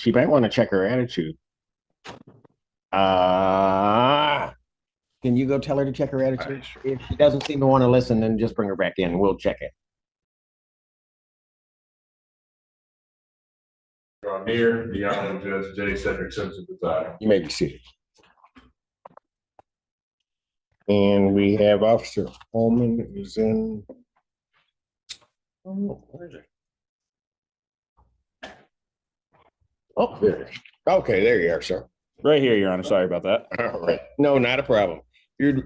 She might want to check her attitude. Can you go tell her to check her attitude? If she doesn't seem to want to listen, then just bring her back in. We'll check it. Draw near the Honorable Judge J. Cedric Simpson presiding. You may be seated. And we have Officer Holman who's in. Oh, where is it? Oh, there. Okay, there you are, sir. Right here, Your Honor. Sorry about that. All right. No, not a problem.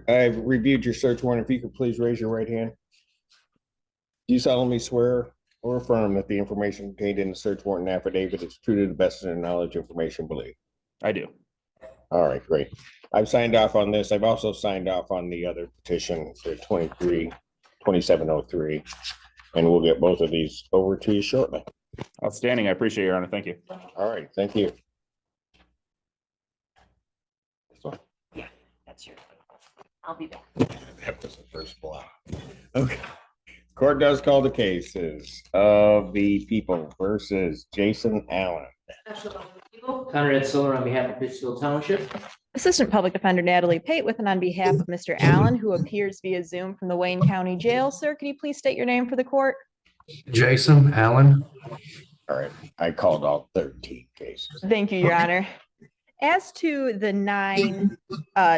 I've reviewed your search warrant. If you could please raise your right hand. Do you solemnly swear or affirm that the information contained in the search warrant and affidavit is true to the best of your knowledge, information, belief? I do. All right, great. I've signed off on this. I've also signed off on the other petition, the 2703, and we'll get both of these over to you shortly. Outstanding. I appreciate it, Your Honor. Thank you. All right, thank you. Yeah, that's your. I'll be back. That was the first block. Okay. Court does call the cases of the people versus Jason Allen. Conrad Siller on behalf of Pittsfield Township. Assistant Public Defender Natalie Patewith on behalf of Mr. Allen, who appears via Zoom from the Wayne County Jail. Sir, can you please state your name for the court? Jason Allen. All right, I called all 13 cases. Thank you, Your Honor. As to the 9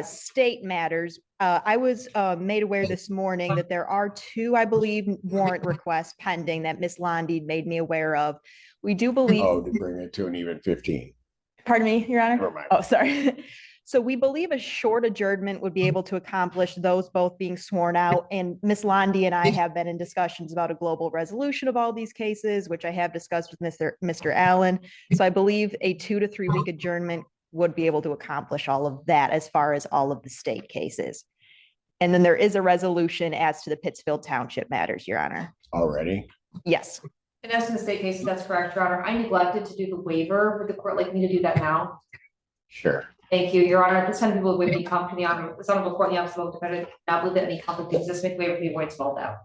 state matters, I was made aware this morning that there are 2, I believe, warrant requests pending that Ms. Londy made me aware of. We do believe. Oh, to bring it to an even 15. Pardon me, Your Honor? Never mind. Oh, sorry. So we believe a short adjournment would be able to accomplish those both being sworn out. And Ms. Londy and I have been in discussions about a global resolution of all these cases, which I have discussed with Mr. Allen. So I believe a 2 to 3 week adjournment would be able to accomplish all of that as far as all of the state cases. And then there is a resolution as to the Pittsfield Township matters, Your Honor. Already? Yes. And as to the state cases, that's correct, Your Honor. I neglected to do the waiver. Would the court like me to do that now? Sure. Thank you, Your Honor. At this time, people would be come to the honorable court in the office of the defendant. Not believe that any conflict exists. Make waiver for the avoidance of all doubt.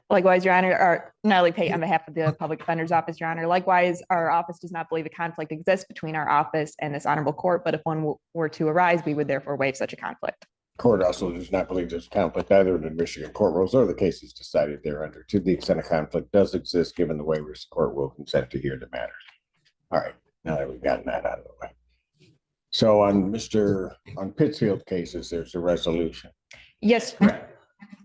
Likewise, Your Honor, or Natalie Pate on behalf of the Public Defender's Office, Your Honor. Likewise, our office does not believe a conflict exists between our office and this honorable court, but if one were to arise, we would therefore waive such a conflict. Court also does not believe there's a conflict either in the Michigan court rules or the cases decided thereunder. To the extent a conflict does exist, given the waivers, the court will consent to hear the matters. All right, now that we've gotten that out of the way. So on Pittsfield cases, there's a resolution. Yes.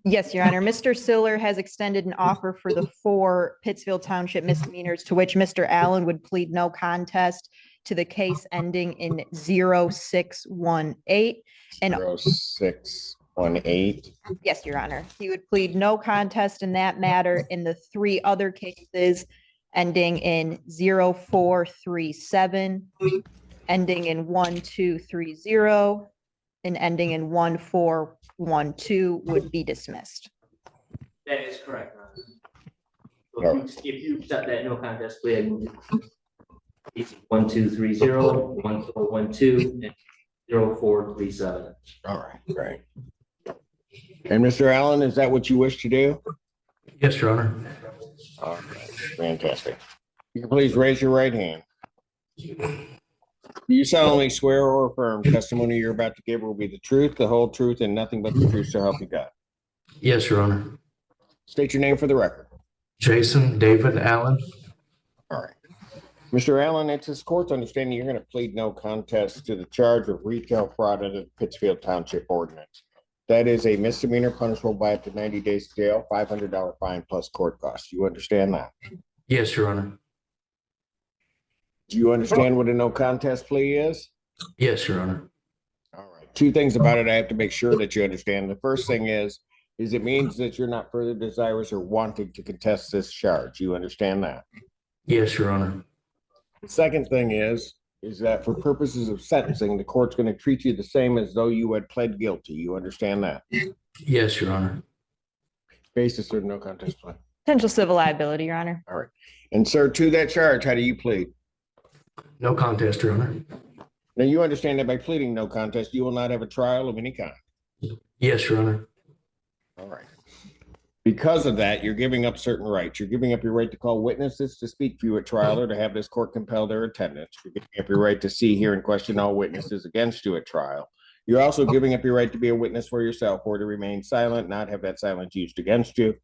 Yes, Your Honor. Mr. Siller has extended an offer for the 4 Pittsfield Township misdemeanors to which Mr. Allen would plead no contest to the case ending in 0618. And 0618. yes, Your Honor. He would plead no contest in that matter in the 3 other cases ending in 0437, ending in 1230, and ending in 1412 would be dismissed. That is correct, Your Honor. So if you accept that no contest plea, I move it's 1230, 1412, and 0437. All right, great. And Mr. Allen, is that what you wish to do? Yes, Your Honor. All right, fantastic. You can please raise your right hand. Do you solemnly swear or affirm testimony you're about to give will be the truth, the whole truth, and nothing but the truth, so help you God? Yes, Your Honor. State your name for the record. Jason David Allen. All right. Mr. Allen, it's this court's understanding you're going to plead no contest to the charge of retail fraud under the Pittsfield Township Ordinance. That is a misdemeanor punishable by up to 90 days jail, $500 fine plus court costs. You understand that? Yes, Your Honor. Do you understand what a no contest plea is? Yes, Your Honor. All right. 2 things about it I have to make sure that you understand. The first thing is it means that you're not further desirous or wanting to contest this charge. You understand that? Yes, Your Honor. The second thing is that for purposes of sentencing, the court's going to treat you the same as though you had pled guilty. You understand that? Yes, Your Honor. Basis or no contest plea? Potential civil liability, Your Honor. All right. And sir, to that charge, how do you plead? No contest, Your Honor. Now you understand that by pleading no contest, you will not have a trial of any kind. Yes, Your Honor. All right. Because of that, you're giving up certain rights. You're giving up your right to call witnesses to speak for you at trial or to have this court compel their attendance. You're giving up your right to see, hear, and question all witnesses against you at trial. You're also giving up your right to be a witness for yourself or to remain silent, not have that silence used against you.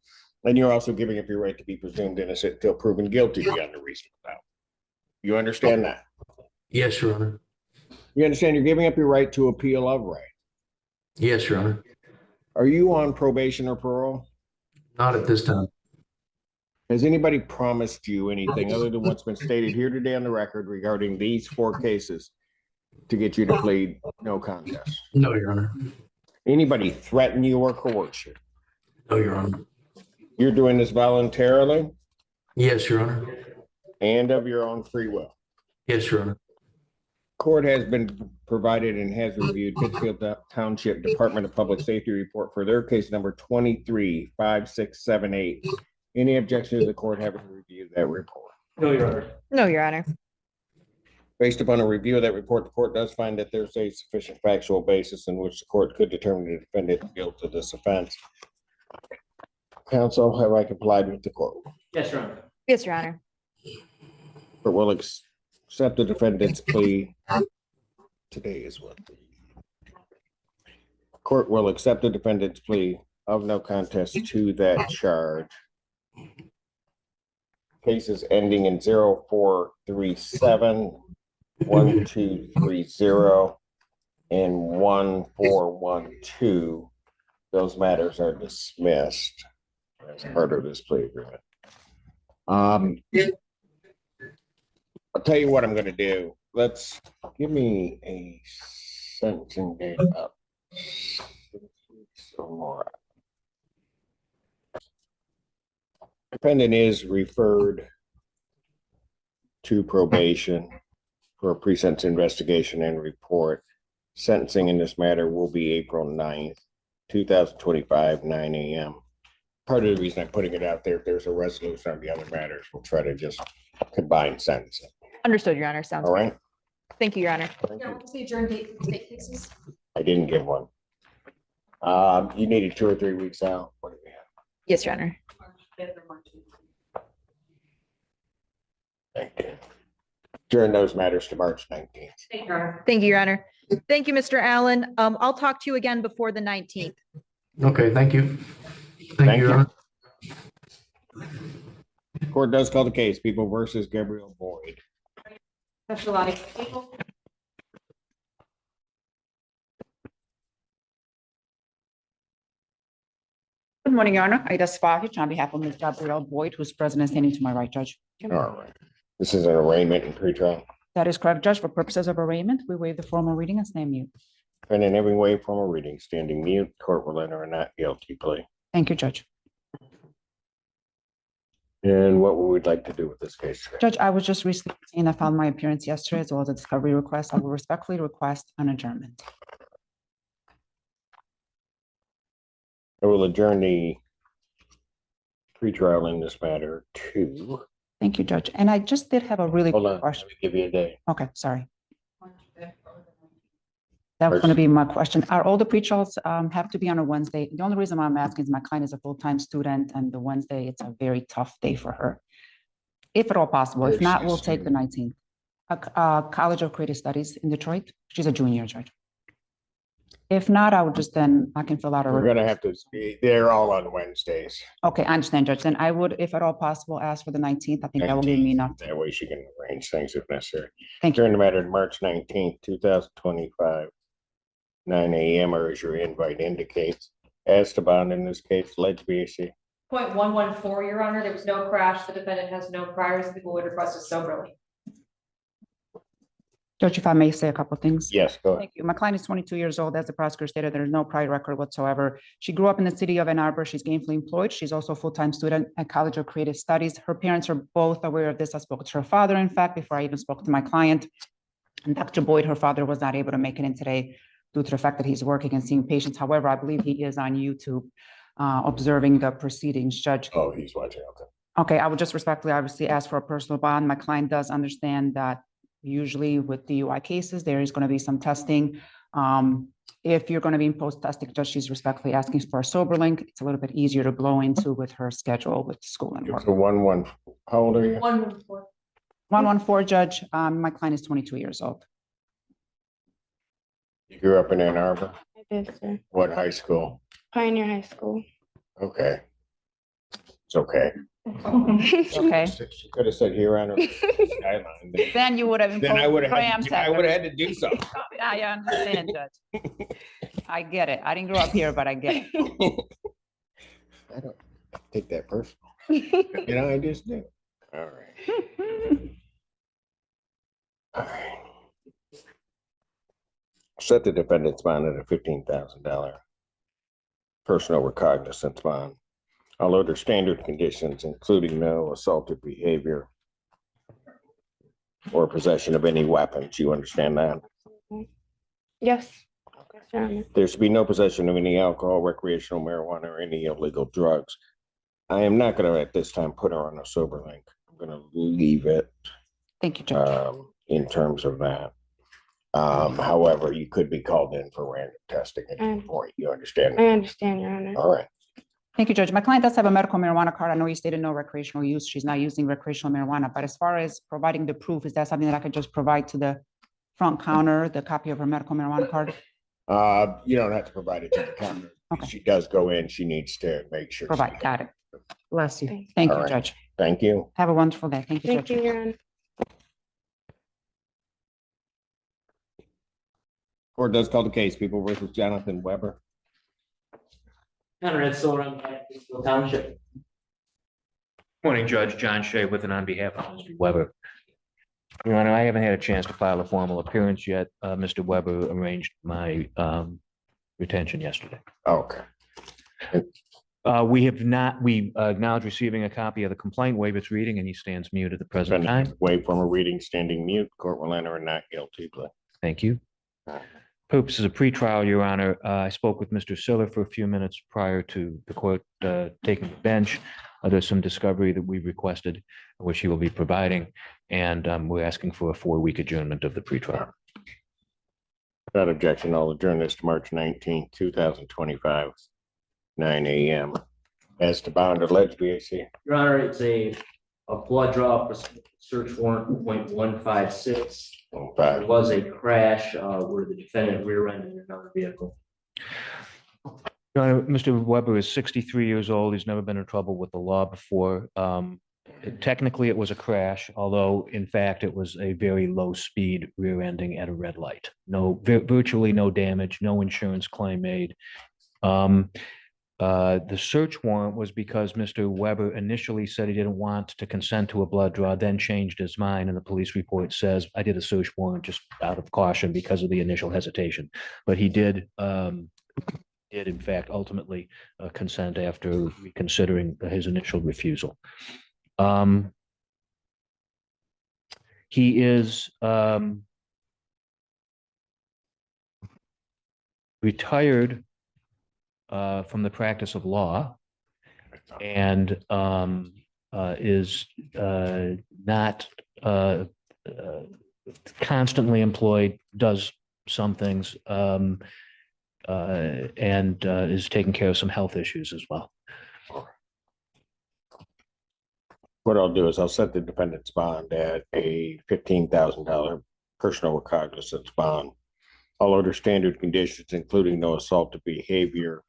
And you're also giving up your right to be presumed innocent until proven guilty beyond a reasonable doubt. You understand that? Yes, Your Honor. You understand you're giving up your right to appeal of right. Yes, Your Honor. Are you on probation or parole? Not at this time. Has anybody promised you anything other than what's been stated here today on the record regarding these 4 cases to get you to plead no contest? No, Your Honor. Anybody threaten you or coerce you? No, Your Honor. You're doing this voluntarily Yes, Your Honor. and of your own free will. Yes, Your Honor. Court has been provided and has reviewed Pittsfield Township Department of Public Safety report for their case number 235678. Any objection to the court having reviewed that report? No, Your Honor. No, Your Honor. Based upon a review of that report, the court does find that there's a sufficient factual basis in which the court could determine the defendant's guilt of this offense. Counsel, have I complied with the court? Yes, Your Honor. Yes, Your Honor. Court will accept the defendant's plea. Today is what? Court will accept the defendant's plea of no contest to that charge. Cases ending in 0437, 1230, and 1412. Those matters are dismissed as part of this plea agreement. I'll tell you what I'm going to do. Let's give me a sentencing date up. 6 weeks or more. Defendant is referred to probation for a pre-sentence investigation and report. Sentencing in this matter will be April 9th, 2025, 9 a.m. Part of the reason I'm putting it out there, if there's a resolution on the other matters, we'll try to just combine sentencing. Understood, Your Honor. Sounds All good. right? Thank you, Your Honor. Thank Yeah, you. what was the adjourned date for state cases? I didn't give one. You needed 2 or 3 weeks out. What do we have? Yes, Your Honor. Thank you. During those matters to March 19th. Thank you, Your Honor. Thank you, Your Honor. Thank you, Mr. Allen. I'll talk to you again before the 19th. Okay, thank you. Thank you, Your Honor. Court does call the case, People versus Gabriel Boyd. Special audio people. Good morning, Your Honor. Ida Sparkich on behalf of Ms. Gabrielle Boyd, who's present and standing to my right, Judge. All right. This is an arraignment and pretrial. That is correct, Judge. For purposes of arraignment, we waive the formal reading and stand mute. Defendant having waived formal reading, standing mute, court will enter a not guilty plea. Thank you, Judge. And what would we like to do with this case today? Judge, I was just recently saying I filed my appearance yesterday as well as a discovery request. I will respectfully request an adjournment. I will adjourn the pretrial in this matter to, Thank you, Judge. And I just did have a really hold quick on, let question. me give you a day. Okay, sorry. That was going to be my question. Are all the pretrials have to be on a Wednesday? The only reason why I'm asking is my client is a full-time student and the Wednesday, it's a very tough day for her. If at all possible, if not, we'll take the 19th. College of Creative Studies in Detroit. She's a junior, Judge. If not, I can fill out a. We're gonna have to, they're all on Wednesdays. Okay, I understand, Judge. Then I would, if at all possible, ask for the 19th. I think that will give me enough. That way she can arrange things if necessary. Thank you. During the matter, March 19th, 2025, 9 a.m. or as your invite indicates. As to bond in this case, alleged BAC. 0.114, Your Honor. There was no crash. The defendant has no priors. People would request a soberly. Judge, if I may say a couple of things. Yes, go ahead. Thank you. My client is 22 years old. As the prosecutor stated, there is no prior record whatsoever. She grew up in the city of Ann Arbor. She's gainfully employed. She's also a full-time student at College of Creative Studies. Her parents are both aware of this. I spoke to her father, in fact, before I even spoke to my client. And Dr. Boyd, her father, was not able to make it in today due to the fact that he's working and seeing patients. However, I believe he is on YouTube observing the proceedings, Judge. Oh, he's watching, okay. Okay, I would just respectfully, obviously, ask for a personal bond. My client does understand that usually with DUI cases, there is going to be some testing. If you're going to be in post-testing, Judge, she's respectfully asking for a sober link. It's a little bit easier to blow into with her schedule with school and work. So how old are you? 114, Judge. My client is 22 years old. You grew up in Ann Arbor? I did, sir. What high school? Pioneer High School. Okay. It's okay. Okay. She could have said here on her skyline. Then you would have. Then I would have imposed had, had to do something. I understand, Judge. I get it. I didn't grow up here, but I get it. I don't take that personal. You know, I just do. All right. All right. Set the defendant's bond at a $15,000 personal recognizance bond. All other standard conditions, including no assaultive behavior or possession of any weapons. You understand that? Yes. Yes, Your Honor. There should be no possession of any alcohol, recreational marijuana, or any illegal drugs. I am not going to at this time put her on a sober link. I'm going to leave it Thank you, Judge. in terms of that. However, you could be called in for random testing at any point. You understand? I understand, Your Honor. All right. Thank you, Judge. My client does have a medical marijuana card. I know you stated no recreational use. She's not using recreational marijuana, but as far as providing the proof, is that something that I could just provide to the front counter, the copy of her medical marijuana card? You don't have to provide it to the counter. Okay. She does go in. She needs to make sure. Provide, got it. Bless you. Thank All you, right. Judge. Thank you. Have a wonderful day. Thank you, Thank Judge. you, Your Honor. Court does call the case. People versus Jonathan Weber. Conrad Sorum, Hatfield Township. Morning, Judge John Shea with and on behalf of Mr. Weber. Your Honor, I haven't had a chance to file a formal appearance yet. Mr. Weber arranged my retention yesterday. Okay. We acknowledge receiving a copy of the complaint, waive its reading, and he stands mute at the present time. Wait from a reading, standing mute. Court will enter a not guilty plea. Thank you. Purposes of pretrial, Your Honor, I spoke with Mr. Siller for a few minutes prior to the court taking the bench. There's some discovery that we requested, which he will be providing, and we're asking for a 4-week adjournment of the pretrial. Without objection, I'll adjourn this to March 19th, 2025, 9 a.m. As to bond alleged BAC. Your Honor, it's a blood draw search warrant .156. There was a crash where the defendant rear-ended another vehicle. Your Honor, Mr. Weber is 63 years old. He's never been in trouble with the law before. Technically, it was a crash, although in fact, it was a very low speed rear-ending at a red light. Virtually no damage, no insurance claim made. The search warrant was because Mr. Weber initially said he didn't want to consent to a blood draw, then changed his mind, and the police report says, I did a search warrant just out of caution because of the initial hesitation. But he did in fact ultimately consent after reconsidering his initial refusal. He is retired from the practice of law and is not constantly employed, does some things, and is taking care of some health issues as well. What I'll do is I'll set the defendant's bond at a $15,000 personal recognizance bond. All other standard conditions, including no assaultive behavior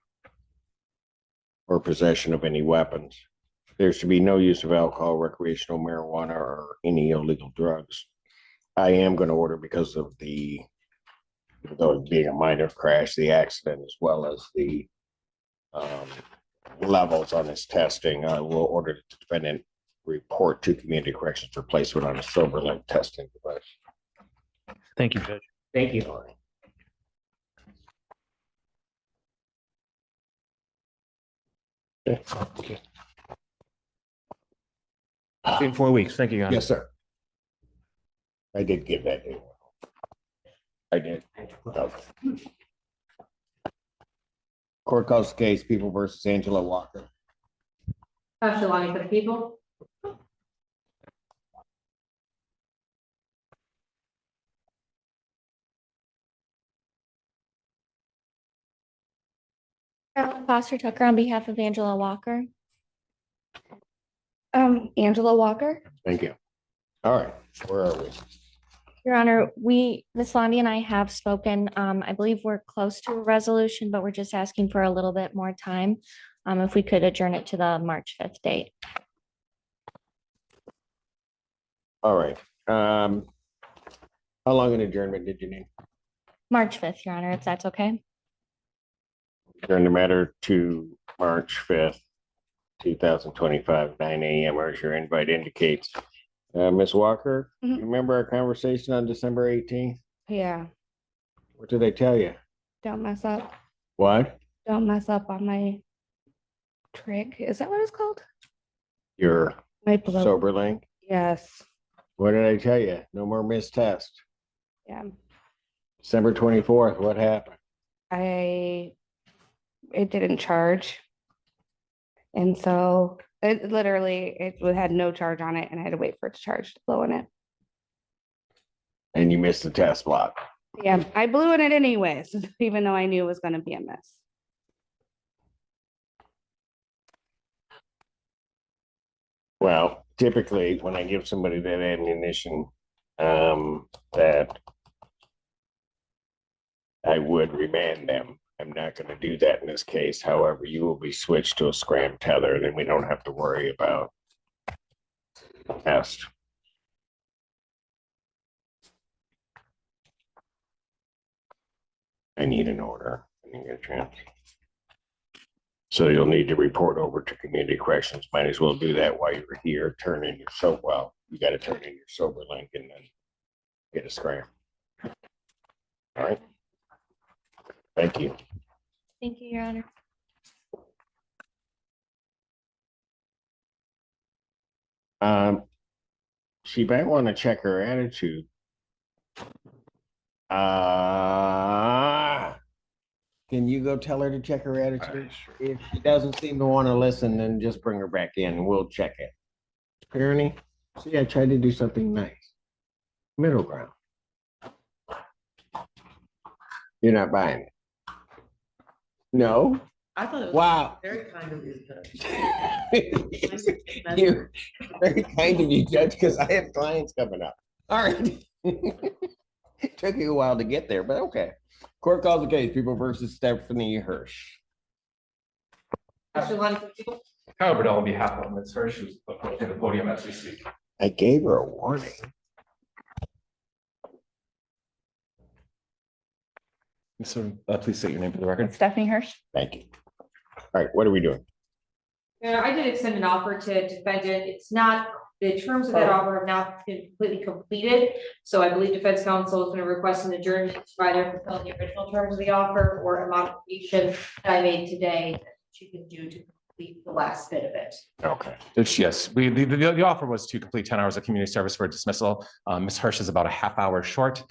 or possession of any weapons. There should be no use of alcohol, recreational marijuana, or any illegal drugs. I am going to order, because of the, though it being a minor crash, the accident, as well as the levels on his testing, I will order the defendant report to community corrections for placement on a sober link testing device. Thank you, Judge. Thank you. Okay. In 4 weeks. Thank you, Your Honor. Yes, sir. I did give that to you. I did. Okay. Court calls the case People versus Angela Walker. Ashton for the people. Foster Tucker on behalf of Angela Walker. Angela Walker. Thank you. All right, where are we? Your Honor, Ms. Londy and I have spoken. I believe we're close to a resolution, but we're just asking for a little bit more time. If we could adjourn it to the March 5th date. All right. How long an adjournment did you need? March 5th, Your Honor, if that's okay. Adjourn the matter to March 5th, 2025, 9 a.m. as your invite indicates. Ms. Walker, you remember our conversation on December 18th? Yeah. What did they tell you? Don't mess up. What? Don't mess up on my trig. Is that what it's called? Your My blow. sober link? Yes. What did I tell you? No more missed tests. Yeah. December 24th, what happened? It didn't charge. And so it had no charge on it and I had to wait for it to charge to blow in it. And you missed the test block. Yeah, I blew in it anyways, even though I knew it was going to be a miss. Well, typically when I give somebody that ammunition, that I would remand them. I'm not going to do that in this case. However, you will be switched to a scram tether, then we don't have to worry about test. I need an order. I didn't get a chance. So you'll need to report over to community corrections. Might as well do that while you're here. Turn in your you got to turn in your sober link and then get a scram. All right. Thank you. Thank you, Your Honor. She might want to check her attitude. Can you go tell her to check her attitude? If she doesn't seem to want to listen, then just bring her back in and we'll check it. Pyrenee, see, I tried to do something nice. Middle ground. You're not buying it. No? I thought it was Wow. very kind of you. You're very kind of you, Judge, because I have clients coming up. All right. It took you a while to get there, but okay. Court calls the case, People versus Stephanie Hirsch. Gabriel on behalf of Ms. Hirsch, who's approaching the podium as we speak. I gave her a warning. So, please state your name for the record. Stephanie Hirsch. Thank you. All right, what are we doing? Yeah, I did extend an offer to defendant. It's not, the terms of that offer have not been completely completed. So I believe defense counsel is going to request an adjournment to either fulfill the original terms of the offer or a modification that I made today that she can do to complete the last bit of it. Okay. Yes, the offer was to complete 10 hours of community service for dismissal. Ms. Hirsch is about a half hour short.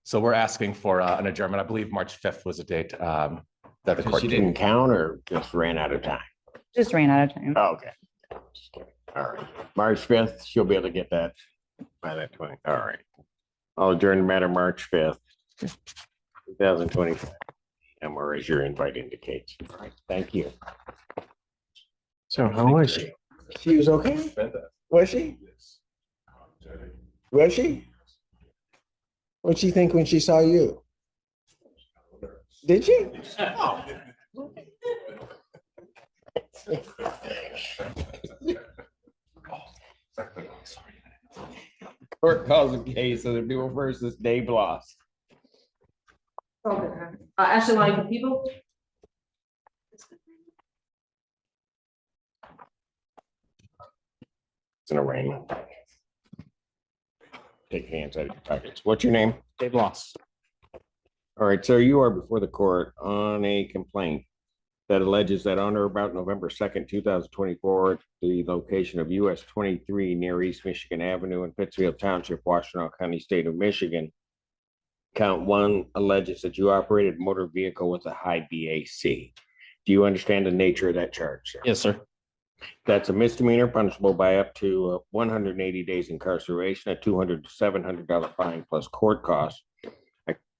So we're asking for an adjournment. I believe March 5th was the date that the court Didn't count or just ran out of time? Just ran out of time. Oh, okay. Just kidding. All right. March 5th, she'll be able to get that by that 20. All right. I'll adjourn the matter March 5th, 2025. And where as your invite indicates. All right. Thank you. So how was she? She was okay? Was she? Was she? What'd she think when she saw you? Did she? Oh. Court calls the case of the People versus Dave Bloss. Ashton, line for people. It's an arraignment. Take hands out of your pockets. What's your name? Dave Bloss. All right, sir, you are before the court on a complaint that alleges that on or about November 2nd, 2024, the location of US 23 near East Michigan Avenue in Pittsfield Township, Washtenaw County, State of Michigan. Count one alleges that you operated a motor vehicle with a high BAC. Do you understand the nature of that charge, sir? Yes, sir. That's a misdemeanor punishable by up to 180 days incarceration, a $200 to $700 fine plus court costs.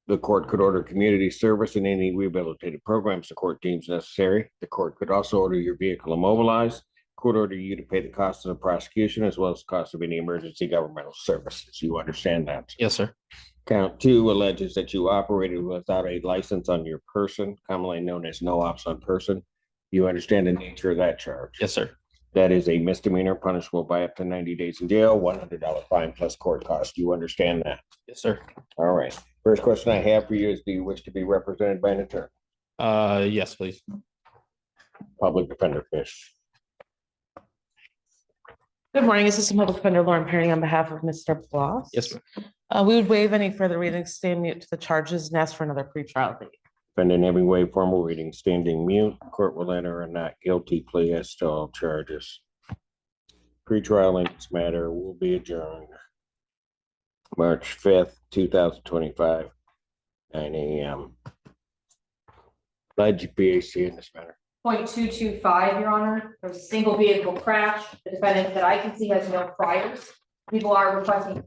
The court could order community service and any rehabilitative programs the court deems necessary. The court could also order your vehicle immobilized. Court order you to pay the cost of the prosecution as well as the cost of any emergency governmental services. You understand that? Yes, sir. Count 2 alleges that you operated without a license on your person, commonly known as no ops on person. You understand the nature of that charge? Yes, sir. That is a misdemeanor punishable by up to 90 days in jail, $100 fine plus court cost. You understand that? Yes, sir. All right. First question I have for you is, do you wish to be represented by an attorney? Yes, please. Public defender Fish. Good morning, Assistant Public Defender Lauren Perry on behalf of Mr. Bloss. Yes, ma'am. We would waive any further readings, stand mute to the charges and ask for another pretrial date. Defendant having waived formal reading, standing mute. Court will enter a not guilty plea as to all charges. Pretrial in this matter will be adjourned March 5th, 2025, 9 a.m. Pledge BAC in this matter. 0.225, Your Honor. There was a single vehicle crash. The defendant that I can see has no priors. People are requesting.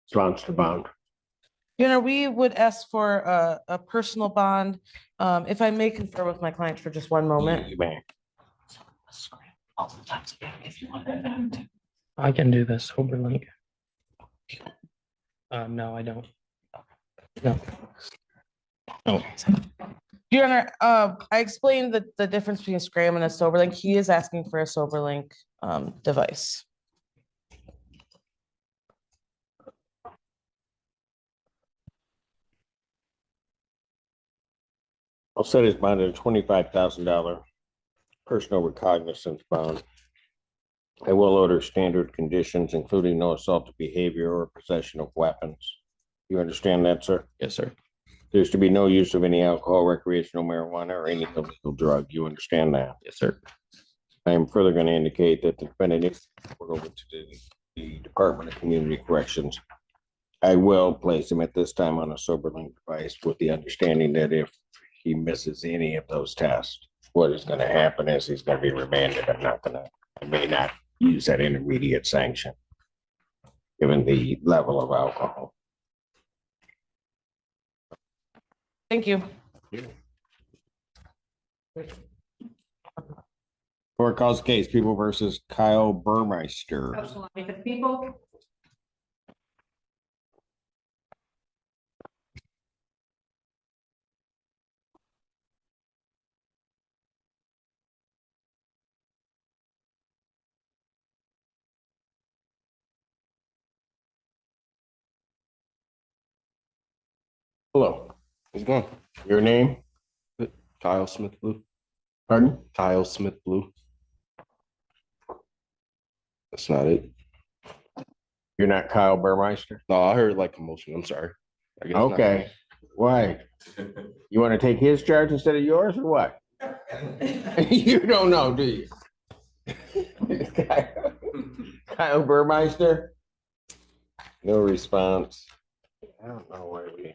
Response to bond. Your Honor, we would ask for a personal bond. If I may confer with my client for just one moment. You may. I can do this over link. No, I don't. No. Oh. Your Honor, I explained the difference between a Scram and a SoberLink. He is asking for a SoberLink device. I'll set his bond at a $25,000 personal recognizance bond. I will order standard conditions, including no assaultive behavior or possession of weapons. You understand that, sir? Yes, sir. There's to be no use of any alcohol, recreational marijuana, or any illegal drug. You understand that? Yes, sir. I am further going to indicate that the defendant is over to the Department of Community Corrections. I will place him at this time on a SoberLink device with the understanding that if he misses any of those tests, what is going to happen is he's going to be remanded. I may not use that intermediate sanction, given the level of alcohol. Thank you. Court calls case People versus Kyle Burmeister. For the people. Hello. How's it going? Your name? Kyle Smith Blue. Pardon? Kyle Smith Blue. That's not it. You're not Kyle Burmeister? No, I heard like commotion. I'm sorry. I guess not. Okay. Why? You want to take his charge instead of yours or what? You don't know, do you? Kyle Burmeister? No response. I don't know why we.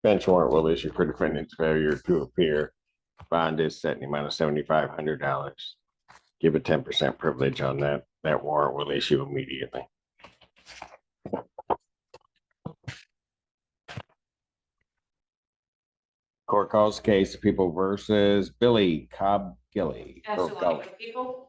Bench warrant will issue for defendant's failure to appear. Bond is set in the amount of $7,500. Give a 10% privilege on that. That warrant will issue immediately. Court calls case People versus Billy Cobb-Gilley. People.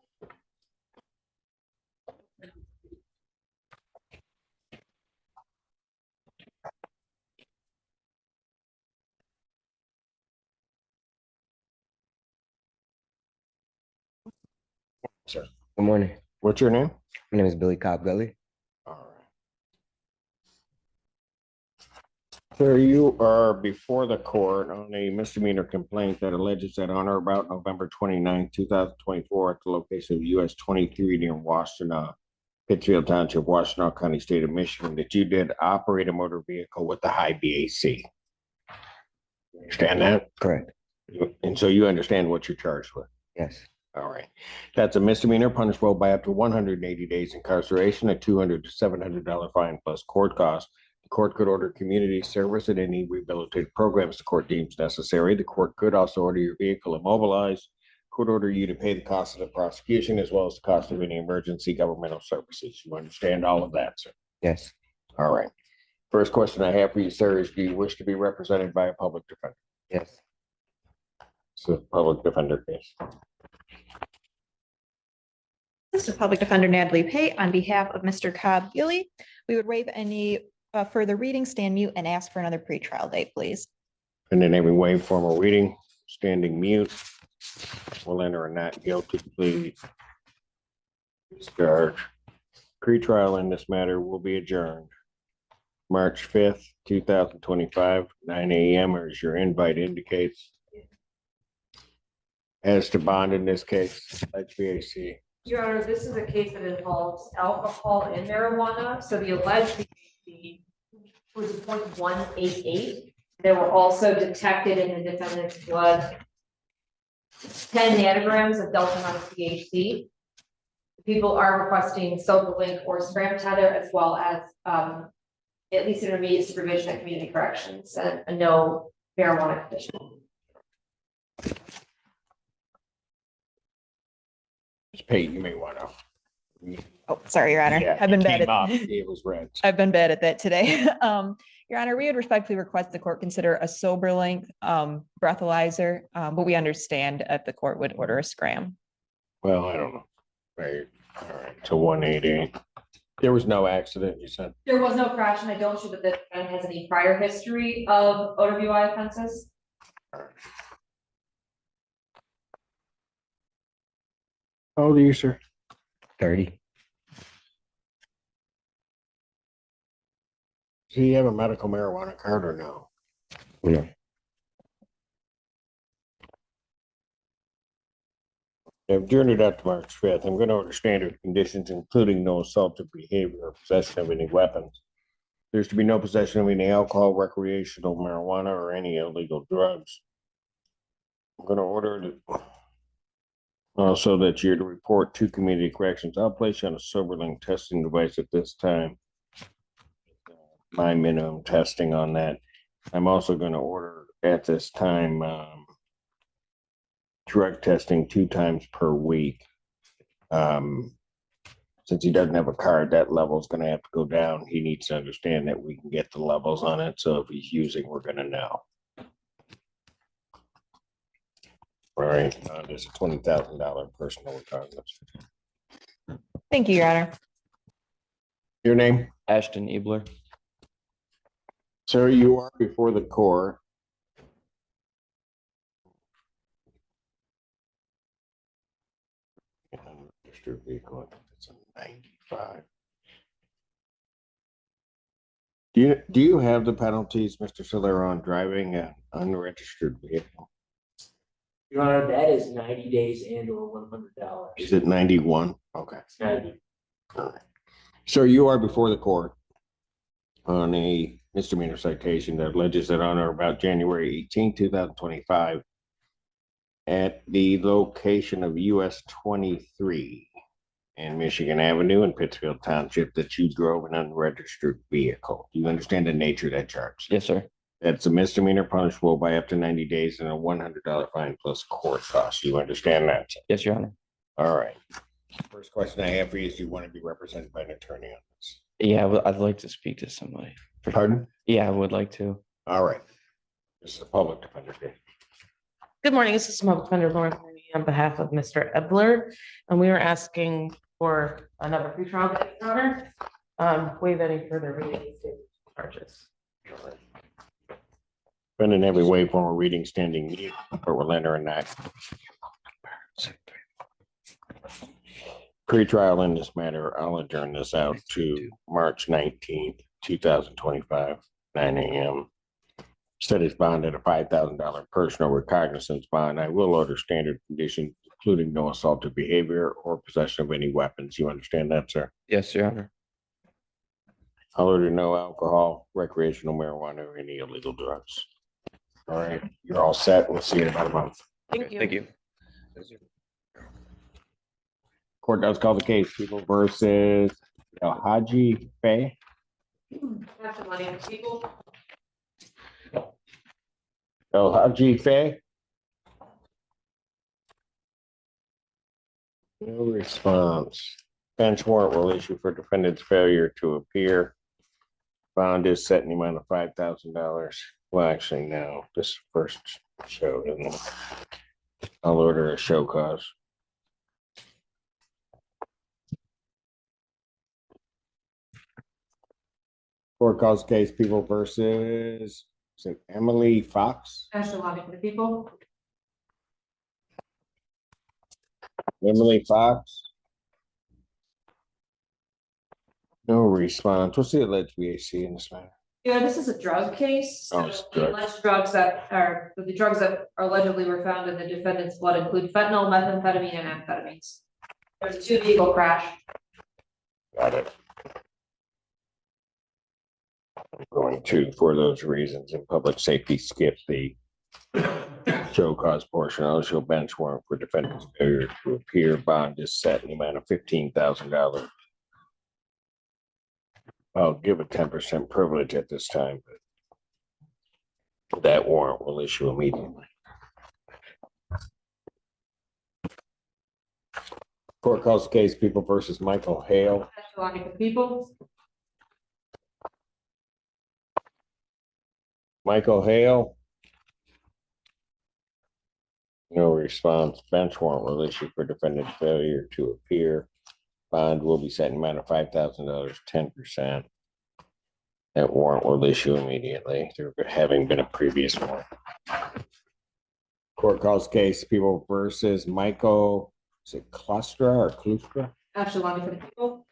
Sir. Good morning. What's your name? My name is Billy Cobb-Gilley. All right. Sir, you are before the court on a misdemeanor complaint that alleges that on or about November 29, 2024, at the location of US 23 near Washtenaw, Pittsfield Township, Washtenaw County, State of Michigan, that you did operate a motor vehicle with the high BAC. Understand that? Correct. And so you understand what you're charged with? Yes. All right. That's a misdemeanor punishable by up to 180 days incarceration, a $200 to $700 fine plus court costs. The court could order community service and any rehabilitative programs the court deems necessary. The court could also order your vehicle immobilized. Could order you to pay the cost of the prosecution as well as the cost of any emergency governmental services. You understand all of that, sir? Yes. All right. First question I have for you, sir, is do you wish to be represented by a public defender? Yes. It's a public defender case. This is Public Defender Natalie Pay on behalf of Mr. Cobb-Gilley. We would waive any further reading, stand mute, and ask for another pretrial date, please. And then every waive formal reading, standing mute, will enter a not guilty plea. Discharge. Pretrial in this matter will be adjourned March 5th, 2025, 9 a.m. or as your invite indicates. As to bond in this case, HVAC. Your Honor, this is a case that involves alcohol and marijuana, so the alleged THC was 0.188. They were also detected in the defendant's blood 10 nanograms of delta THC. People are requesting SoberLink or Scram Tether, as well as at least intermediate supervision at community corrections and a no marijuana condition. Pete, you may want to. Oh, sorry, Your Honor. Yeah, I've been it bad came up. at It was red. I've been bad at that today. Your Honor, we would respectfully request the court consider a SoberLink breathalyzer, but we understand if the court would order a Scram. Well, I don't know. Right. All right. To 188. There was no accident, you said? There was no crash, and I don't show that the defendant has any prior history of OWI offenses. How old are you, sir? 30. Do you have a medical marijuana card or no? No. I've adjourned it out to March 5th. I'm going to order standard conditions, including no assaultive behavior or possession of any weapons. There's to be no possession of any alcohol, recreational marijuana, or any illegal drugs. I'm going to order it also that you're to report to community corrections. I'll place you on a SoberLink testing device at this time. My minimum testing on that. I'm also going to order at this time drug testing 2 times per week. Since he doesn't have a card, that level is going to have to go down. He needs to understand that we can get the levels on it. So if he's using, we're going to know. All right. There's a $20,000 personal regardless. Thank you, Your Honor. Your name? Ashton Ebbler. Sir, you are before the court. Unregistered vehicle. It's a 95. Do you have the penalties, Mr. Solero, on driving an unregistered vehicle? Your Honor, that is 90 days and or $100. Is it 91? Okay. 90. All right. Sir, you are before the court on a misdemeanor citation that alleges that on or about January 18, 2025, at the location of US 23 and Michigan Avenue in Pittsfield Township, that you drove an unregistered vehicle. Do you understand the nature of that charge? Yes, sir. That's a misdemeanor punishable by up to 90 days and a $100 fine plus court costs. You understand that? Yes, Your Honor. All right. First question I have for you is, do you want to be represented by an attorney on this? Yeah, I'd like to speak to somebody. Pardon? Yeah, I would like to. All right. This is a public defender case. Good morning, this is Public Defender Lauren Carney on behalf of Mr. Ebbler, and we are asking for another pretrial date, Your Honor. Waive any further reading charges. Defendant every way formal reading standing mute, but will enter a not. Pretrial in this matter, I'll adjourn this out to March 19th, 2025, 9 a.m. Set his bond at a $5,000 personal recognizance bond. I will order standard conditions, including no assaultive behavior or possession of any weapons. You understand that, sir? Yes, Your Honor. I'll order no alcohol, recreational marijuana, or any illegal drugs. All right, you're all set. We'll see you in about a month. Thank you. Thank you. Court does call the case. People versus Haji Faye. That's the money on the people. Haji Faye. No response. Bench warrant will issue for defendant's failure to appear. Bond is set in the amount of $5,000. Well, actually, no, this is first show, isn't it? I'll order a show cause. Court calls case people versus, is it Emily Fox? Ashton for the people. Emily Fox? No response. What's the alleged VAC in this matter? Yeah, this is a drug case. Oh, So it's the drugs. alleged drugs that are, the drugs that allegedly were found in the defendant's blood include fentanyl, methamphetamine, and amphetamines. There's a 2-vehicle crash. Got it. I'm going to, for those reasons, in public safety, skip the show cause portion. I'll show bench warrant for defendant's failure to appear. Bond is set in the amount of $15,000. I'll give a 10% privilege at this time, but that warrant will issue immediately. Court calls the case people versus Michael Hale. Ashton for the people. Michael Hale. No response. Bench warrant will issue for defendant's failure to appear. Bond will be set in amount of $5,000, 10%. That warrant will issue immediately, there having been a previous one. Court calls case people versus Michael, is it Kustra or Kustra? Ashton for the people.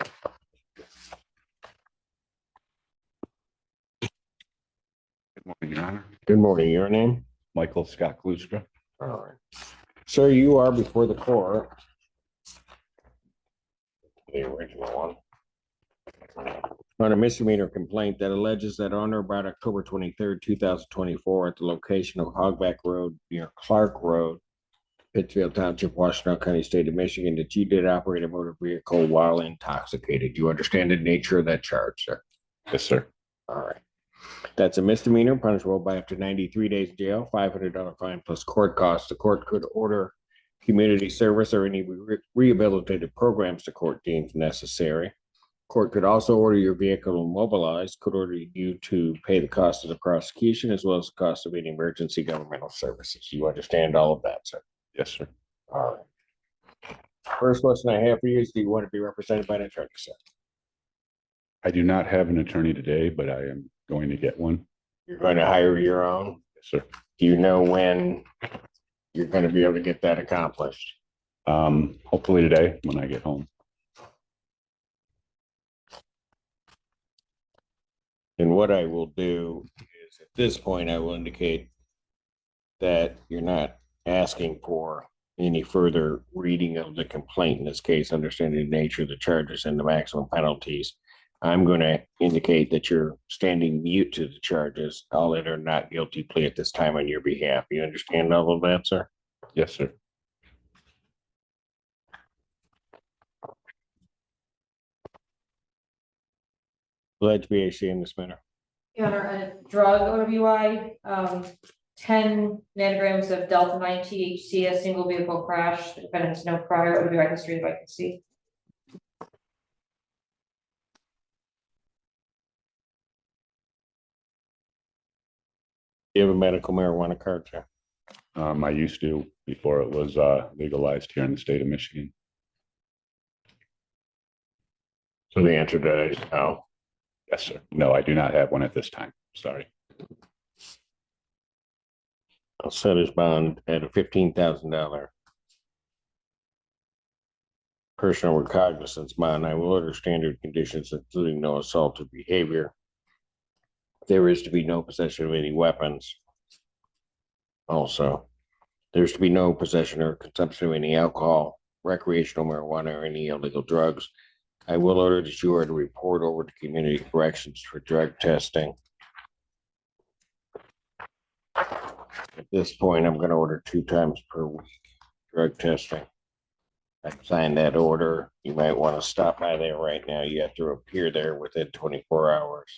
Good morning, Your Honor. Good morning, your name? Michael Scott Kustra. All right. Sir, you are before the court. The original one. On a misdemeanor complaint that alleges that on or about October 23rd, 2024, at the location of Hogback Road near Clark Road, Pittsfield Township, Washington County, State of Michigan, that you did operate a motor vehicle while intoxicated. You understand the nature of that charge, sir? Yes, sir. All right. That's a misdemeanor, punishable by up to 93 days jail, $500 fine plus court costs. The court could order community service or any rehabilitative programs the court deems necessary. Court could also order your vehicle immobilized, could order you to pay the cost of the prosecution as well as the cost of any emergency governmental services. You understand all of that, sir? Yes, sir. All right. First question I have for you is, do you want to be represented by an attorney, sir? I do not have an attorney today, but I am going to get one. You're going to hire your own? Yes, sir. Do you know when you're going to be able to get that accomplished? Hopefully today when I get home. And what I will do is, at this point, I will indicate that you're not asking for any further reading of the complaint in this case, understanding the nature of the charges and the maximum penalties. I'm going to indicate that you're standing mute to the charges. I'll enter a not guilty plea at this time on your behalf. You understand all of that, sir? Yes, sir. Alleged BAC in this matter. Your Honor, a drug OWI, 10 nanograms of delta 9 THC, a single vehicle crash. The defendant has no prior OWI history that I can see. You have a medical marijuana card, sir? I used to before it was legalized here in the state of Michigan. So the answer to that is no. Yes, sir. No, I do not have one at this time. Sorry. I'll set his bond at a $15,000 personal recognizance bond. I will order standard conditions, including no assaultive behavior. There is to be no possession of any weapons. Also, there's to be no possession or consumption of any alcohol, recreational marijuana, or any illegal drugs. I will order that you are to report over to community corrections for drug testing. At this point, I'm going to order 2 times per week drug testing. I signed that order. You might want to stop by there right now. You have to appear there within 24 hours.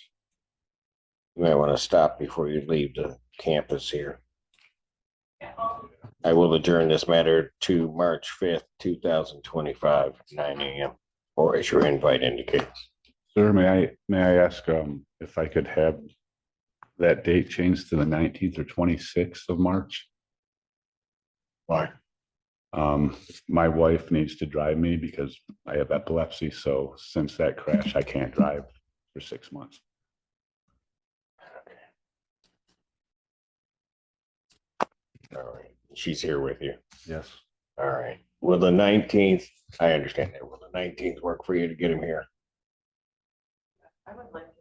You might want to stop before you leave the campus here. I will adjourn this matter to March 5th, 2025, 9 a.m. or as your invite indicates. Sir, may I ask if I could have that date changed to the 19th or 26th of March? Why? My wife needs to drive me because I have epilepsy. So since that crash, I can't drive for 6 months. All right. She's here with you. Yes. All right. Will the 19th, I understand that. Will the 19th work for you to get him here? I would like to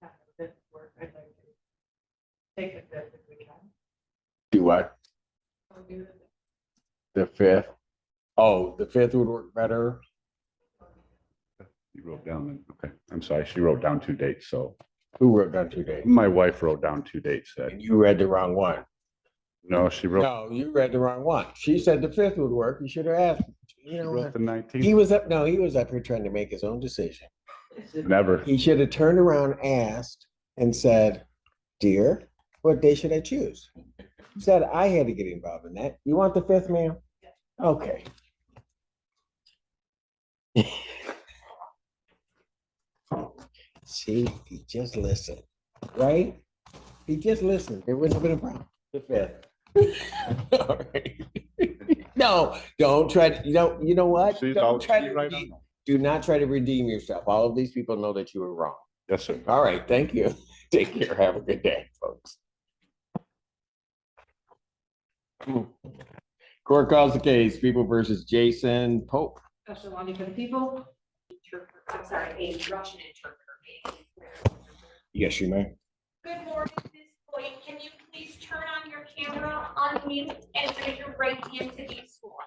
have this work. I'd like to take it if we can. Do what? I'll do it. The 5th? Oh, the 5th would work better. You wrote down, okay. I'm sorry. She wrote down 2 dates. So Who wrote down 2 dates? my wife wrote down 2 dates. And you read the wrong one. No, she wrote, No, you read the wrong one. She said the 5th would work. You should have asked. You she know wrote what? the 19th. He was up here trying to make his own decision. Never. He should have turned around, asked, and said, "Dear, what day should I choose?" Said I had to get involved in that. You want the 5th, ma'am? Okay. See, he just listened, right? He just listened. It wouldn't have been a problem. The 5th. All right. No, don't try to, you know what? She's Don't out. try She's to right redeem- on. Do not try to redeem yourself. All of these people know that you were wrong. Yes, sir. All right, thank you. Take care. Have a good day, folks. Court calls the case, People versus Jason Pope. Special Lonnie for the people. I'm sorry, a Russian interpreter. Yes, you may. Good morning, Ms. Boyd. Can you please turn on your camera, unmute, and raise your right hand to be sworn?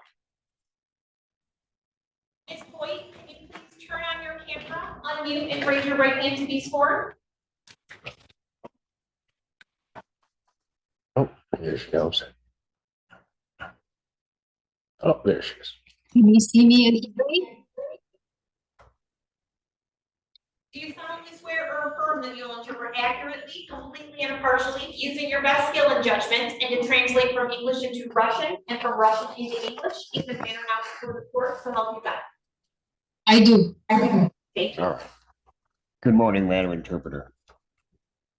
Ms. Boyd, can you please turn on your camera, unmute, and raise your right hand to be sworn? Oh, here she goes. Oh, there she is. Can you see me and hear me? Do you solemnly swear or affirm that you will interpret accurately, completely, and impartially, using your best skill and judgment, and to translate from English into Russian and from Russian into English, in the manner now before the court, so help you God? I do. Thank you. All right. Good morning, Madam Interpreter.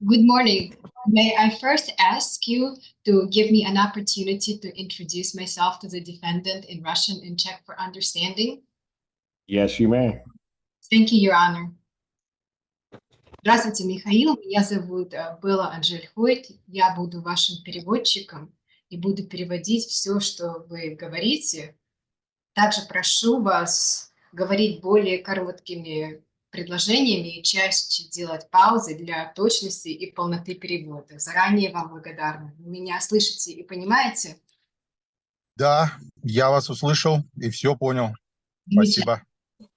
Good morning. May I first ask you to give me an opportunity to introduce myself to the defendant in Russian and check for understanding? Yes, you may. Thank you, Your Honor. Здравствуйте, Михаил. Меня зовут Белла Анжель-Хойт. Я буду вашим переводчиком и буду переводить все, что вы говорите. Также прошу вас говорить более короткими предложениями и чаще делать паузы для точности и полноты перевода. Заранее вам благодарна. Вы меня слышите и понимаете? Да, я вас услышал и все понял. Спасибо.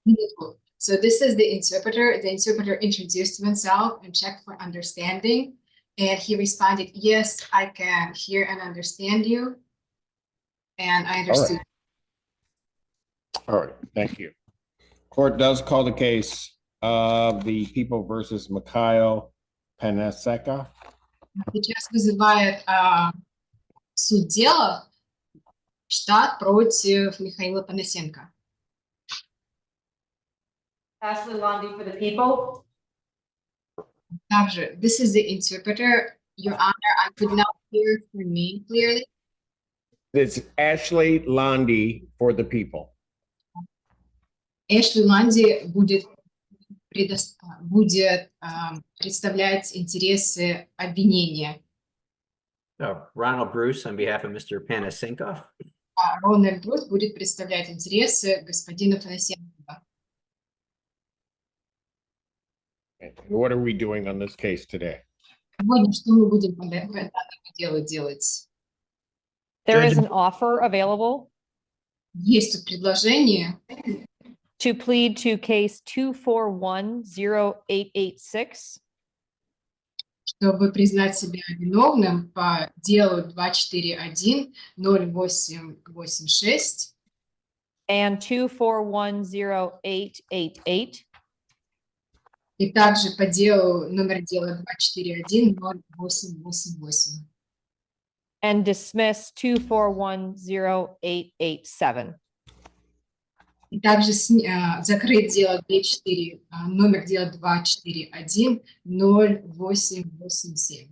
Минутку. So this is the interpreter. The interpreter introduced himself and checked for understanding. And he responded, yes, I can hear and understand you. And I understood. All right, thank you. Court does call the case of the People versus Mikhail Panasenkov. Сейчас вызывает суд дела штат против Михаила Панасенко. Ashley Lundy for the people. Также, this is the interpreter. Your Honor, I could not hear your name clearly. It's Ashley Lundy for the people. Эшли Ланди будет представлять интересы обвинения. Ronald Bruce on behalf of Mr. Panasenkov. Рональд Брус будет представлять интересы господина Панасенкова. What are we doing on this case today? Сегодня что мы будем по этому делу делать? There is an offer available Есть тут предложение to plead to case 2410886. чтобы признать себя виновным по делу 241-0886 and 2410888. и также по делу номер дела 241-0888 and dismiss 2410887. И также закрыть дело 24, номер дела 241-0887.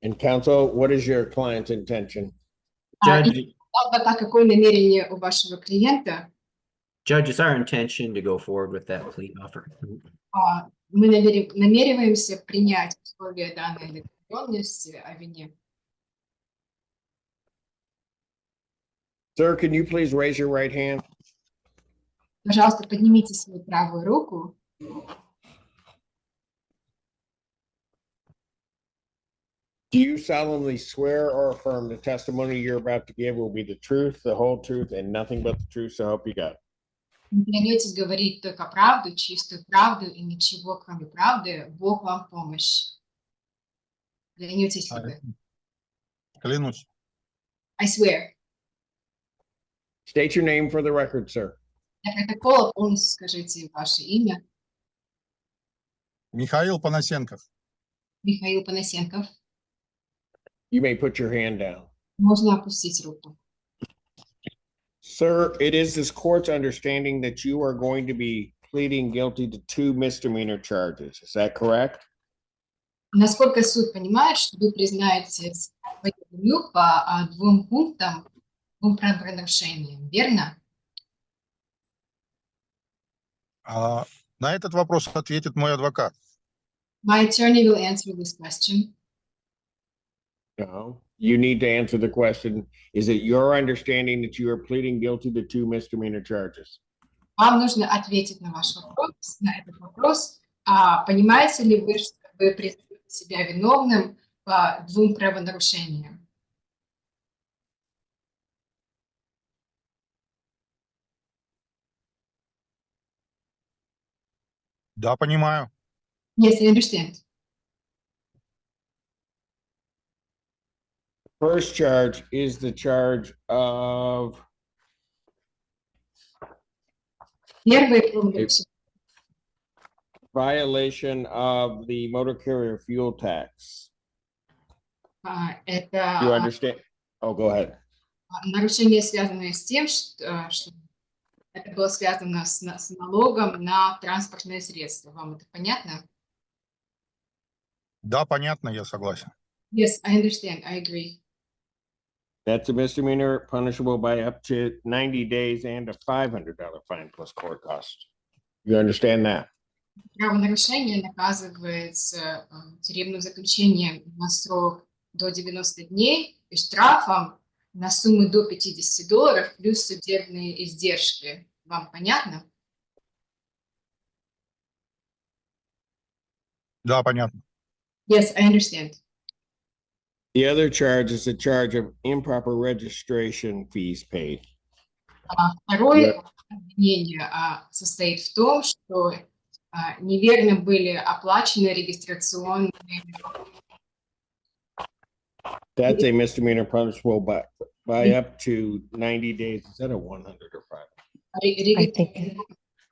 And counsel, what is your client's intention? Judge, Так, какое намерение у вашего клиента? Judge, it's our intention to go forward with that plea offer. Мы намереваемся принять условия данной договоренности о вине. Sir, can you please raise your right hand? Пожалуйста, поднимите свою правую руку. Do you solemnly swear or affirm the testimony you're about to give will be the truth, the whole truth, and nothing but the truth, so help you God? Клянетесь говорить только правду, чистую правду и ничего, кроме правды. Бог вам помощь. Клянетесь ли вы? Клянусь. I swear. State your name for the record, sir. Для протокола полностью скажите ваше имя. Михаил Панасенков. Михаил Панасенков. You may put your hand down. Можно опустить руку. Sir, it is this court's understanding that you are going to be pleading guilty to 2 misdemeanor charges. Is that correct? Насколько суд понимает, что вы признаете свою вину по 2 пунктам, 2 правонарушениям, верно? На этот вопрос ответит мой адвокат. My attorney will answer this question. No. You need to answer the question. Is it your understanding that you are pleading guilty to 2 misdemeanor charges? Вам нужно ответить на ваш вопрос, на этот вопрос. Понимаете ли вы, что вы признаете себя виновным по 2 правонарушениям? Да, понимаю. Yes, I understand. First charge is the charge of Первое правонарушение. violation of the motor carrier fuel tax. You Это understand? Oh, go ahead. нарушение, связанное с тем, что это было связано с налогом на транспортное средство. Вам это понятно? Да, понятно, я согласен. Yes, I understand. I agree. That's a misdemeanor punishable by up to 90 days and a $500 fine plus court costs. You understand that? Правонарушение наказывается тюремным заключением на срок до 90 дней и штрафом на сумму до $50 плюс судебные издержки. Вам понятно? Да, понятно. Yes, I understand. The other charge is a charge of improper registration fees paid. Второе обвинение состоит в том, что неверно были оплачены регистрационные. That's a misdemeanor punishable by up to 90 days. Is that a 100 or 5?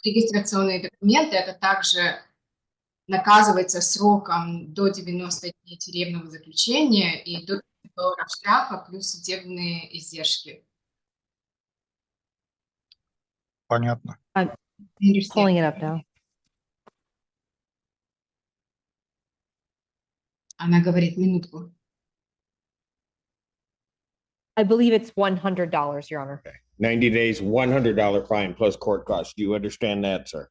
Регистрационные документы, это также наказывается сроком до 90 дней тюремного заключения и до $50 штрафа плюс судебные издержки. Понятно. Pulling it up now. Она говорит, минутку. I believe it's $100, Your Honor. 90 days, $100 fine plus court costs. Do you understand that, sir?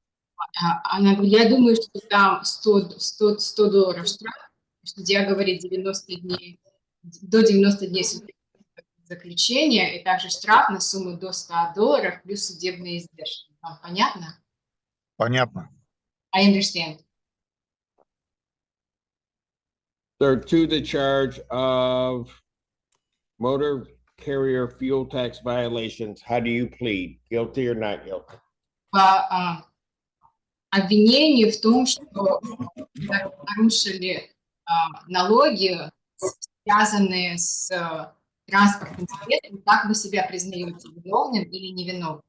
Она говорит, я думаю, что там $100 штраф. Судья говорит 90 дней, до 90 дней заключения и также штраф на сумму до $100 плюс судебные издержки. Вам понятно? Понятно. I understand. Sir, to the charge of motor carrier fuel tax violations, how do you plead? Guilty or not guilty? По обвинению в том, что нарушили налоги, связанные с транспортным средством, как вы себя признаете, виновным или невиновным?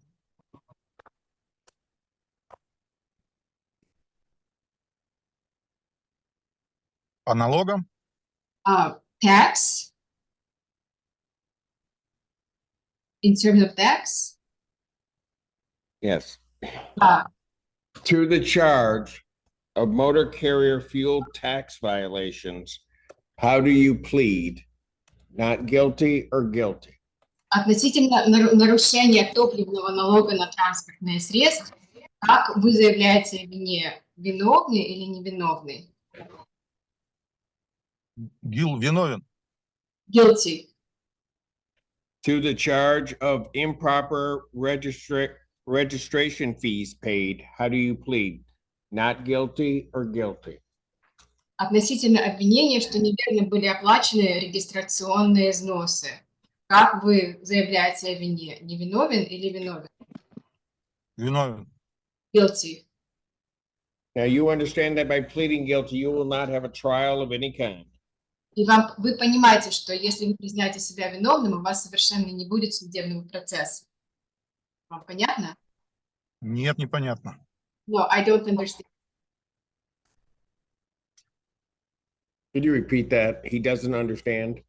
По налогам? Tax. In terms of tax. Yes. Uh, To the charge of motor carrier fuel tax violations, how do you plead? Not guilty or guilty? Относительно нарушения топливного налога на транспортные средства, как вы заявляете о вине, виновный или невиновный? Виновен. Guilty. To the charge of improper registration fees paid, how do you plead? Not guilty or guilty? Относительно обвинения, что неверно были оплачены регистрационные взносы. Как вы заявляете о вине? Невиновен или виновен? Виновен. Guilty. Now you understand that by pleading guilty, you will not have a trial of any kind. И вы понимаете, что если вы признаете себя виновным, у вас совершенно не будет судебного процесса. Вам понятно? Нет, непонятно. No, I don't understand. Could you repeat that? He doesn't understand.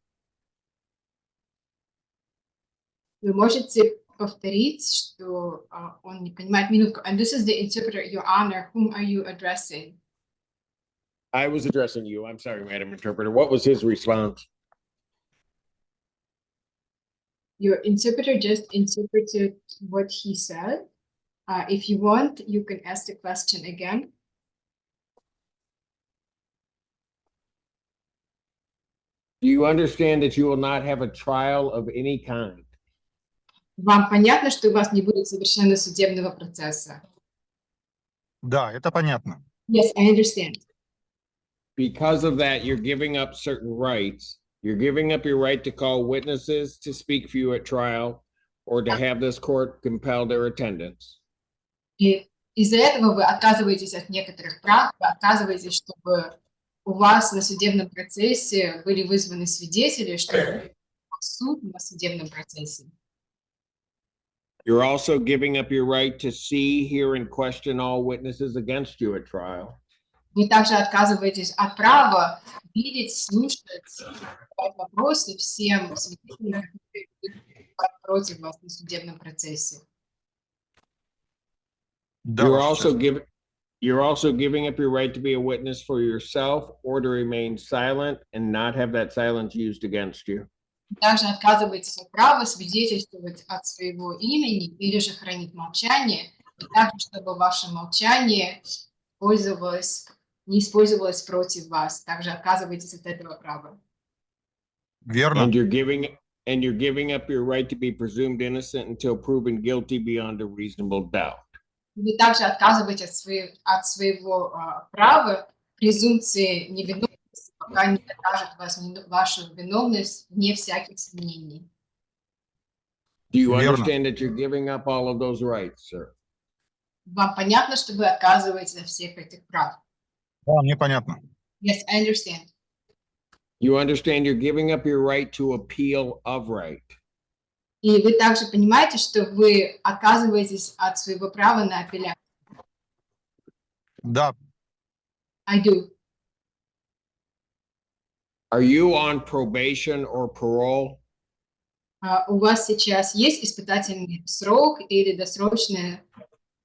Вы можете повторить, что он не понимает? Минутку. And this is the interpreter, Your Honor. Whom are you addressing? I was addressing you. I'm sorry, Madam Interpreter. What was his response? Your interpreter just interpreted what he said. If you want, you can ask the question again. Do you understand that you will not have a trial of any kind? Вам понятно, что у вас не будет совершенно судебного процесса? Да, это понятно. Yes, I understand. Because of that, you're giving up certain rights. You're giving up your right to call witnesses to speak for you at trial or to have this court compel their attendance. И из-за этого вы отказываетесь от некоторых прав, вы отказываетесь, чтобы у вас на судебном процессе были вызваны свидетели, чтобы суд на судебном процессе. You're also giving up your right to see, hear, and question all witnesses against you at trial. Вы также отказываетесь от права видеть, слушать, задавать вопросы всем свидетелям, которые будут против вас на судебном процессе. You're also giving up your right to be a witness for yourself or to remain silent and not have that silence used against you. Также отказываетесь от права свидетельствовать от своего имени или же хранить молчание, и также, чтобы ваше молчание не использовалось против вас. Также отказываетесь от этого права. Верно. And you're giving up your right to be presumed innocent until proven guilty beyond a reasonable doubt. Вы также отказываетесь от своего права презумпции невиновности, пока не докажет вашу виновность вне всяких сомнений. Do you understand that you're giving up all of those rights, sir? Вам понятно, что вы отказываетесь от всех этих прав? Да, мне понятно. Yes, I understand. You understand you're giving up your right to appeal of right. И вы также понимаете, что вы отказываетесь от своего права на апелляцию? Да. I do. Are you on probation or parole? У вас сейчас есть испытательный срок или досрочное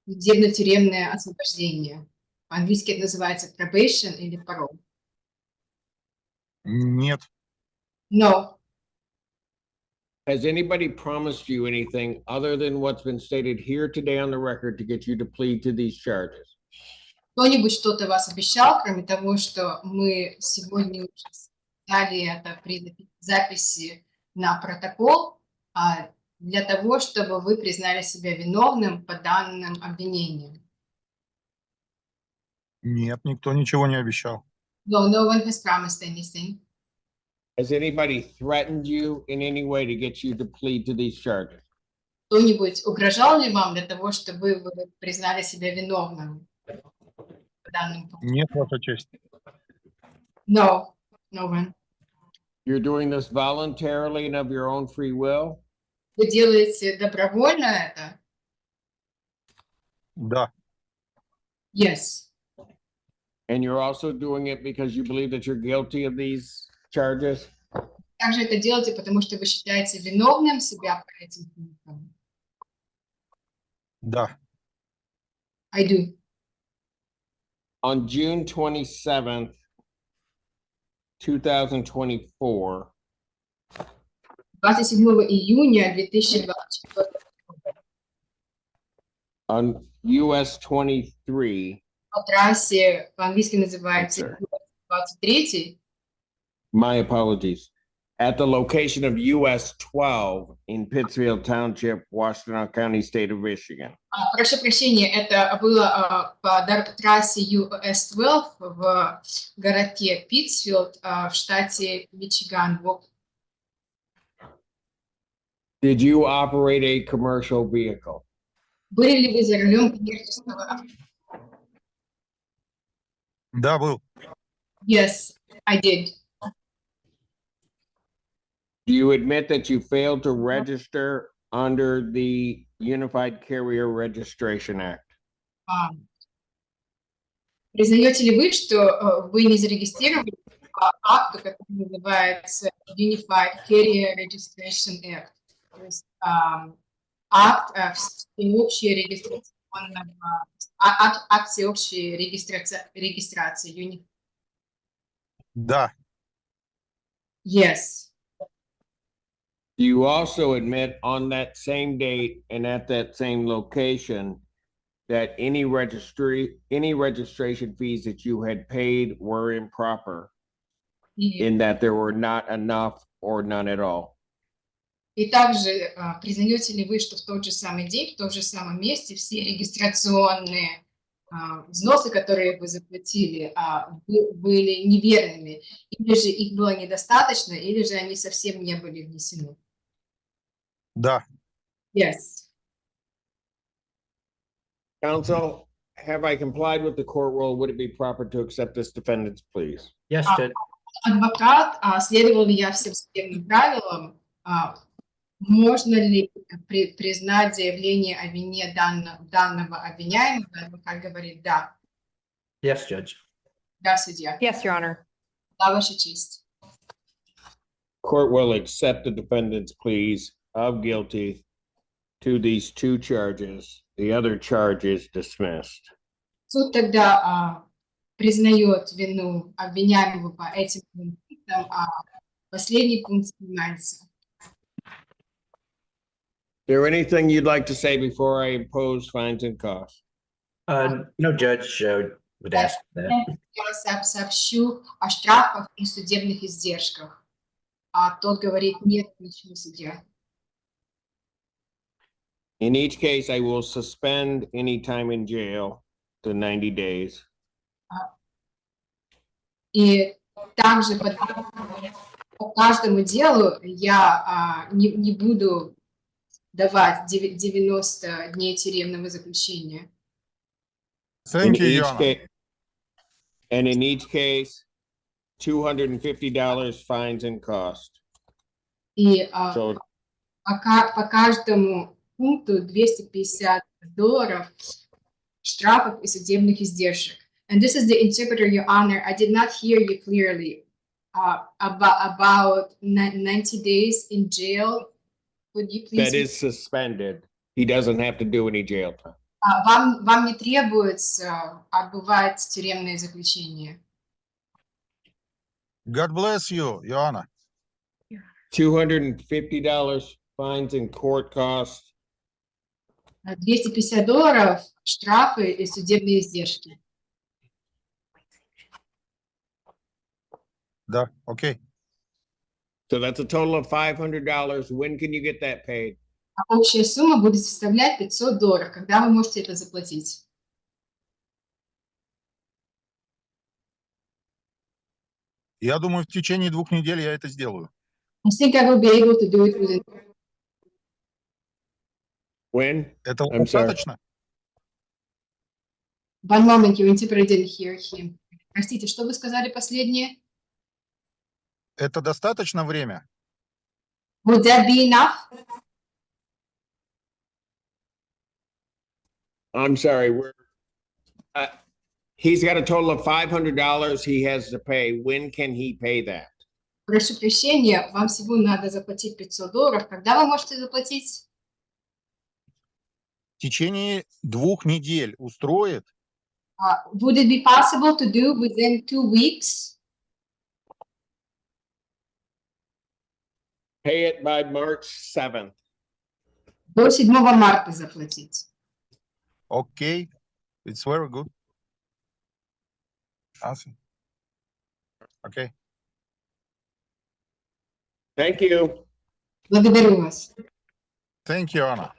судебно-тюремное освобождение? По-английски это называется probation или parole. Нет. No. Has anybody promised you anything other than what's been stated here today on the record to get you to plead to these charges? Кто-нибудь что-то вас обещал, кроме того, что мы сегодня уже дали это при записи на протокол, для того, чтобы вы признали себя виновным по данным обвинениям? Нет, никто ничего не обещал. No, no one has promised anything. Has anybody threatened you in any way to get you to plead to these charges? Кто-нибудь угрожал ли вам для того, чтобы вы признали себя виновным по данным? Нет, Ваша честь. No, no one. You're doing this voluntarily and of your own free will? Вы делаете добровольно это? Да. Yes. And you're also doing it because you believe that you're guilty of these charges? Также это делаете, потому что вы считаете виновным себя по этим пунктам? Да. I do. On June 27th, 2024, 27 июня 2024 on US 23, по трассе, по-английски называется 23, my apologies, at the location of US 12 in Pittsfield Township, Washtenaw County, state of Michigan. прошу прощения, это было по трассе US-12 в городке Питтсфилд в штате Мичиган. Did you operate a commercial vehicle? Были ли вы за рулем коммерческого авто? Да, был. Yes, I did. Do you admit that you failed to register under the Unified Carrier Registration Act? Признаете ли вы, что вы не зарегистрировали по акту, который называется Unified Carrier Registration Act? То есть акт всеобщей регистрации. Да. Yes. Do you also admit on that same date and at that same location that any registration fees that you had paid were improper, in that there were not enough or none at all? И также признаете ли вы, что в тот же самый день, в том же самом месте все регистрационные взносы, которые вы заплатили, были неверными, или же их было недостаточно, или же они совсем не были внесены? Да. Yes. Counsel, have I complied with the court rule? Would it be proper to accept this defendant's pleas? Yes, Judge. Адвокат, следовал ли я всем судебным правилам? Можно ли признать заявление о вине данного обвиняемого? Адвокат говорит да. Yes, Judge. Да, судья. Yes, Your Honor. Да, Ваша честь. Court will accept the defendant's pleas of guilty to these two charges. The other charge is dismissed. Суд тогда признает вину обвиняемого по этим пунктам, а последний пункт снимается. Is there anything you'd like to say before I impose fines and costs? No, Judge, would ask that. Я сообщу о штрафах и судебных издержках. А тот говорит нет, ничего, судья. In each case, I will suspend any time in jail to 90 days. И также по каждому делу я не буду давать 90 дней тюремного заключения. Thank you, Your Honor. And in each case, $250 fines and costs. И So, по каждому пункту $250 штрафов и судебных издержек. And this is the interpreter, Your Honor. I did not hear you clearly. About 90 days in jail. Would you please? that is suspended. He doesn't have to do any jail time. Вам не требуется отбывать тюремное заключение. God bless you, Your Honor. $250 fines and court costs. $250 штрафы и судебные издержки. Да, окей. So that's a total of $500. When can you get that paid? Общая сумма будет составлять $500. Когда вы можете это заплатить? Я думаю, в течение 2 недель я это сделаю. I think I will be able to do it within. When? Этого I'm sorry. достаточно? One moment, your interpreter didn't hear him. Простите, что вы сказали последнее? Это достаточно время? Would that be enough? I'm sorry. He's got a total of $500 he has to pay. When can he pay that? Прошу прощения, вам всего надо заплатить $500. Когда вы можете заплатить? В течение 2 недель устроит? Would it be possible to do within 2 weeks? Pay it by March 7th. До 7 марта заплатить. Okay, it's very good. Awesome. Okay. Thank you. Благодарю вас. Thank you, Anna.